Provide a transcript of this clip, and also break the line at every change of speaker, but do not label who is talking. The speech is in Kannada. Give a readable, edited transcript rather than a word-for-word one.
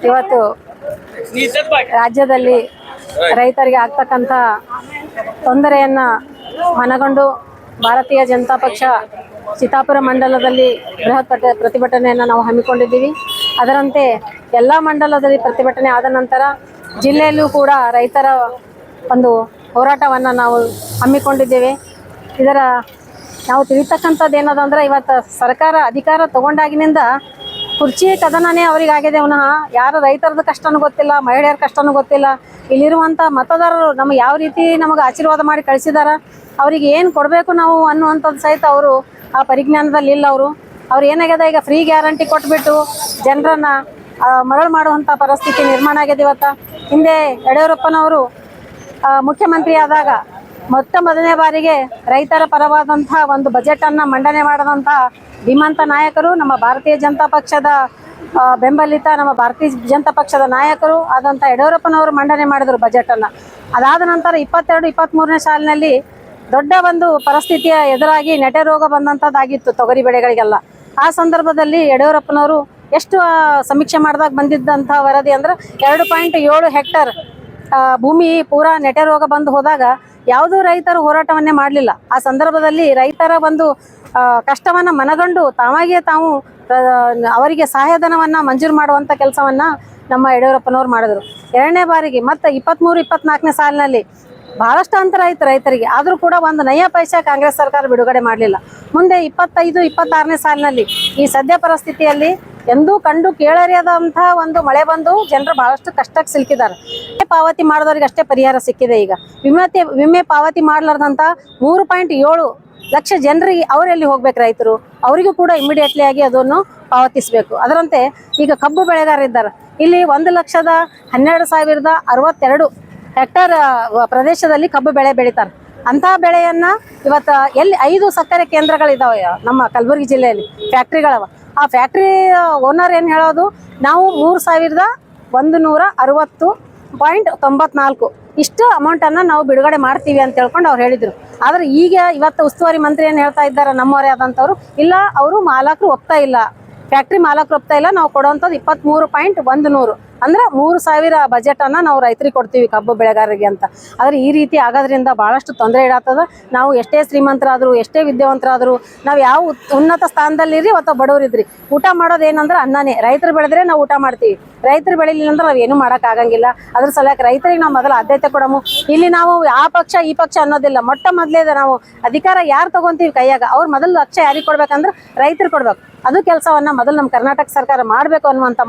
ಇವತ್ತು ರಾಜ್ಯದಲ್ಲಿ ರೈತರಿಗೆ ಆಗ್ತಕ್ಕಂಥ ತೊಂದರೆಯನ್ನ ಮನಗಂಡು ಭಾರತೀಯ ಜನತಾ ಪಕ್ಷ ಚಿತ್ತಾಪುರ ಮಂಡಲದಲ್ಲಿ ಬೃಹತ್ ಪ್ರತಿಭಟನೆಯನ್ನು ನಾವು ಹಮ್ಮಿಕೊಂಡಿದ್ದೀವಿ. ಅದರಂತೆ ಎಲ್ಲ ಮಂಡಲದಲ್ಲಿ ಪ್ರತಿಭಟನೆ ಆದ ನಂತರ ಜಿಲ್ಲೆಯಲ್ಲೂ ಕೂಡ ರೈತರ ಒಂದು ಹೋರಾಟವನ್ನು ನಾವು ಹಮ್ಮಿಕೊಂಡಿದ್ದೇವೆ. ಇದರ ನಾವು ತಿಳಿತಕ್ಕಂಥದ್ದು ಏನದಂದ್ರೆ, ಇವತ್ತು ಸರ್ಕಾರ ಅಧಿಕಾರ ತಗೊಂಡಾಗಿನಿಂದ ಕುರ್ಚಿ ಕದನನೇ ಅವರಿಗಾಗಿದೆ ವಿನಃ ಯಾರು ರೈತರದ ಕಷ್ಟನೂ ಗೊತ್ತಿಲ್ಲ, ಮಹಿಳೆಯರ ಕಷ್ಟನೂ ಗೊತ್ತಿಲ್ಲ. ಇಲ್ಲಿರುವಂಥ ಮತದಾರರು ನಮಗೆ ಯಾವ ರೀತಿ ನಮಗೆ ಆಶೀರ್ವಾದ ಮಾಡಿ ಕಳಿಸಿದಾರ, ಅವ್ರಿಗೆ ಏನು ಕೊಡಬೇಕು ನಾವು ಅನ್ನುವಂಥದ್ದು ಸಹಿತ ಅವರು ಆ ಪರಿಜ್ಞಾನದಲ್ಲಿ ಇಲ್ಲ. ಅವ್ರು ಏನಾಗಿದೆ, ಈಗ ಫ್ರೀ ಗ್ಯಾರಂಟಿ ಕೊಟ್ಬಿಟ್ಟು ಜನರನ್ನು ಮರಳು ಮಾಡುವಂಥ ಪರಿಸ್ಥಿತಿ ನಿರ್ಮಾಣ ಆಗಿದೆ. ಇವತ್ತು ಹಿಂದೆ ಯಡಿಯೂರಪ್ಪನವರು ಮುಖ್ಯಮಂತ್ರಿ ಆದಾಗ ಮೊದಲನೇ ಬಾರಿಗೆ ರೈತರ ಪರವಾದಂಥ ಒಂದು ಬಜೆಟನ್ನು ಮಂಡನೆ ಮಾಡಿದಂಥ ಧೀಮಂತ ನಾಯಕರು ನಮ್ಮ ಭಾರತೀಯ ಜನತಾ ಪಕ್ಷದ ಬೆಂಬಲಿತ ನಮ್ಮ ಭಾರತೀಯ ಜನತಾ ಪಕ್ಷದ ನಾಯಕರು ಆದಂಥ ಯಡಿಯೂರಪ್ಪನವರು ಮಂಡನೆ ಮಾಡಿದರು ಬಜೆಟನ್ನು. ಅದಾದ ನಂತರ 22-23ನೇ ಸಾಲಿನಲ್ಲಿ ದೊಡ್ಡ ಒಂದು ಪರಿಸ್ಥಿತಿಯ ಎದುರಾಗಿ ನೆಟೆ ರೋಗ ಬಂದಂಥದ್ದಾಗಿತ್ತು ತೊಗರಿ ಬೆಳೆಗಳಿಗೆಲ್ಲ. ಆ ಸಂದರ್ಭದಲ್ಲಿ ಯಡಿಯೂರಪ್ಪನವರು ಎಷ್ಟು ಸಮೀಕ್ಷೆ ಮಾಡಿದಾಗ ಬಂದಿದ್ದಂಥ ವರದಿ ಅಂದ್ರೆ 2.7 ಹೆಕ್ಟರ್ ಭೂಮಿ ಪೂರಾ ನೆಟೆ ರೋಗ ಬಂದು ಹೋದಾಗ ಯಾವುದೂ ರೈತರು ಹೋರಾಟವನ್ನೇ ಮಾಡಲಿಲ್ಲ. ಆ ಸಂದರ್ಭದಲ್ಲಿ ರೈತರ ಒಂದು ಕಷ್ಟವನ್ನು ಮನಗಂಡು ತಾವಾಗಿಯೇ ತಾವು ಅವರಿಗೆ ಸಹಾಯಧನವನ್ನು ಮಂಜೂರು ಮಾಡುವಂಥ ಕೆಲಸವನ್ನು ನಮ್ಮ ಯಡಿಯೂರಪ್ಪನವರು ಮಾಡಿದರು. ಎರಡನೇ ಬಾರಿಗೆ ಮತ್ತು 23-24ನೇ ಸಾಲಿನಲ್ಲಿ ಭಾಳಷ್ಟು ಅಂತರ ಆಯಿತು ರೈತರಿಗೆ, ಆದರೂ ಕೂಡ ಒಂದು ನಯ ಪೈಸೆ ಕಾಂಗ್ರೆಸ್ ಸರ್ಕಾರ ಬಿಡುಗಡೆ ಮಾಡಲಿಲ್ಲ. ಮುಂದೆ 25-26ನೇ ಸಾಲಿನಲ್ಲಿ ಈ ಸದ್ಯ ಪರಿಸ್ಥಿತಿಯಲ್ಲಿ ಎಂದೂ ಕಂಡು ಕೇಳರಿಯದಂಥ ಒಂದು ಮಳೆ ಬಂದು ಜನರು ಭಾಳಷ್ಟು ಕಷ್ಟಕ್ಕೆ ಸಿಲುಕಿದ್ದಾರೆ. ಪಾವತಿ ಮಾಡಿದವ್ರಿಗೆ ಅಷ್ಟೇ ಪರಿಹಾರ ಸಿಕ್ಕಿದೆ. ಈಗ ವಿಮೆ ಪಾವತಿ ಮಾಡಲಾರ್ದಂಥ 3.7 ಲಕ್ಷ ಜನರಿಗೆ ಅವರೆಲ್ಲಿ ಹೋಗ್ಬೇಕು ರೈತರು, ಅವರಿಗೂ ಕೂಡ ಇಮಿಡಿಯೇಟ್ಲಿ ಆಗಿ ಅದನ್ನು ಪಾವತಿಸಬೇಕು. ಅದರಂತೆ ಈಗ ಕಬ್ಬು ಬೆಳೆಗಾರರಿದ್ದಾರೆ, ಇಲ್ಲಿ 1,12,062 ಹೆಕ್ಟರ್ ಪ್ರದೇಶದಲ್ಲಿ ಕಬ್ಬು ಬೆಳೆ ಬೆಳೀತಾರೆ. ಅಂಥ ಬೆಳೆಯನ್ನು ಇವತ್ತು ಎಲ್ಲಿ 5 ಸಕ್ಕರೆ ಕೇಂದ್ರಗಳಿದ್ದಾವೆ ನಮ್ಮ ಕಲಬುರಗಿ ಜಿಲ್ಲೆಯಲ್ಲಿ, ಫ್ಯಾಕ್ಟ್ರಿಗಳವ. ಆ ಫ್ಯಾಕ್ಟ್ರಿ ಓನರ್ ಏನು ಹೇಳೋದು, ನಾವು 3,160.94 ಇಷ್ಟು ಅಮೌಂಟನ್ನು ನಾವು ಬಿಡುಗಡೆ ಮಾಡ್ತೀವಿ ಅಂತ ಹೇಳ್ಕೊಂಡು ಅವ್ರು ಹೇಳಿದರು. ಆದರೆ ಈಗ ಇವತ್ತು ಉಸ್ತುವಾರಿ ಮಂತ್ರಿ ಏನು ಹೇಳ್ತಾ ಇದ್ದಾರೆ, ನಮ್ಮವರೇ ಆದಂಥವ್ರು, ಇಲ್ಲ ಅವರು ಮಾಲಕರು ಒಪ್ತಾ ಇಲ್ಲ, ಫ್ಯಾಕ್ಟ್ರಿ ಮಾಲಕರು ಒಪ್ತಾ ಇಲ್ಲ, ನಾವು ಕೊಡುವಂಥದ್ದು 23.100 ಅಂದ್ರೆ 3,000 ಬಜೆಟನ್ನು ನಾವು ರೈತರಿಗೆ ಕೊಡ್ತೀವಿ ಕಬ್ಬು ಬೆಳೆಗಾರರಿಗೆ ಅಂತ. ಆದರೆ ಈ ರೀತಿ ಆಗೋದ್ರಿಂದ ಭಾಳಷ್ಟು ತೊಂದರೆ ಇಡಾಗ್ತದೆ. ನಾವು ಎಷ್ಟೇ ಶ್ರೀಮಂತರಾದರೂ ಎಷ್ಟೇ ವಿದ್ಯಾವಂತರಾದರೂ ನಾವು ಯಾವ ಉನ್ನತ ಸ್ಥಾನದಲ್ಲಿರಿ ಅಥವಾ ಬಡವರಿದ್ರಿ, ಊಟ ಮಾಡೋದು ಏನಂದ್ರೆ ಅನ್ನನೇ. ರೈತರು ಬೆಳೆದ್ರೆ ನಾವು ಊಟ ಮಾಡ್ತೀವಿ, ರೈತರು ಬೆಳಿಲಿಲ್ಲ ಅಂದ್ರೆ ನಾವು ಏನೂ ಮಾಡೋಕ್ಕಾಗಂಗಿಲ್ಲ. ಅದ್ರ ಸಲುವಾಗಿ ರೈತರಿಗೆ ನಾವು ಮೊದಲು ಆದ್ಯತೆ ಕೊಡಮು. ಇಲ್ಲಿ ನಾವು ಆ ಪಕ್ಷ ಈ ಪಕ್ಷ ಅನ್ನೋದಿಲ್ಲ, ಮೊದಲೇದ ನಾವು ಅಧಿಕಾರ ಯಾರು ತಗೊಂತೀವಿ ಕೈಯಾಗ ಅವ್ರು ಮೊದಲು ಲಕ್ಷ್ಯ ಯಾರಿಗೆ ಕೊಡ್ಬೇಕಂದ್ರೆ ರೈತರು ಕೊಡ್ಬೇಕು. ಅದು ಕೆಲಸವನ್ನು ಮೊದಲು ನಮ್ಮ ಕರ್ನಾಟಕ ಸರ್ಕಾರ ಮಾಡಬೇಕು ಅನ್ನುವಂಥ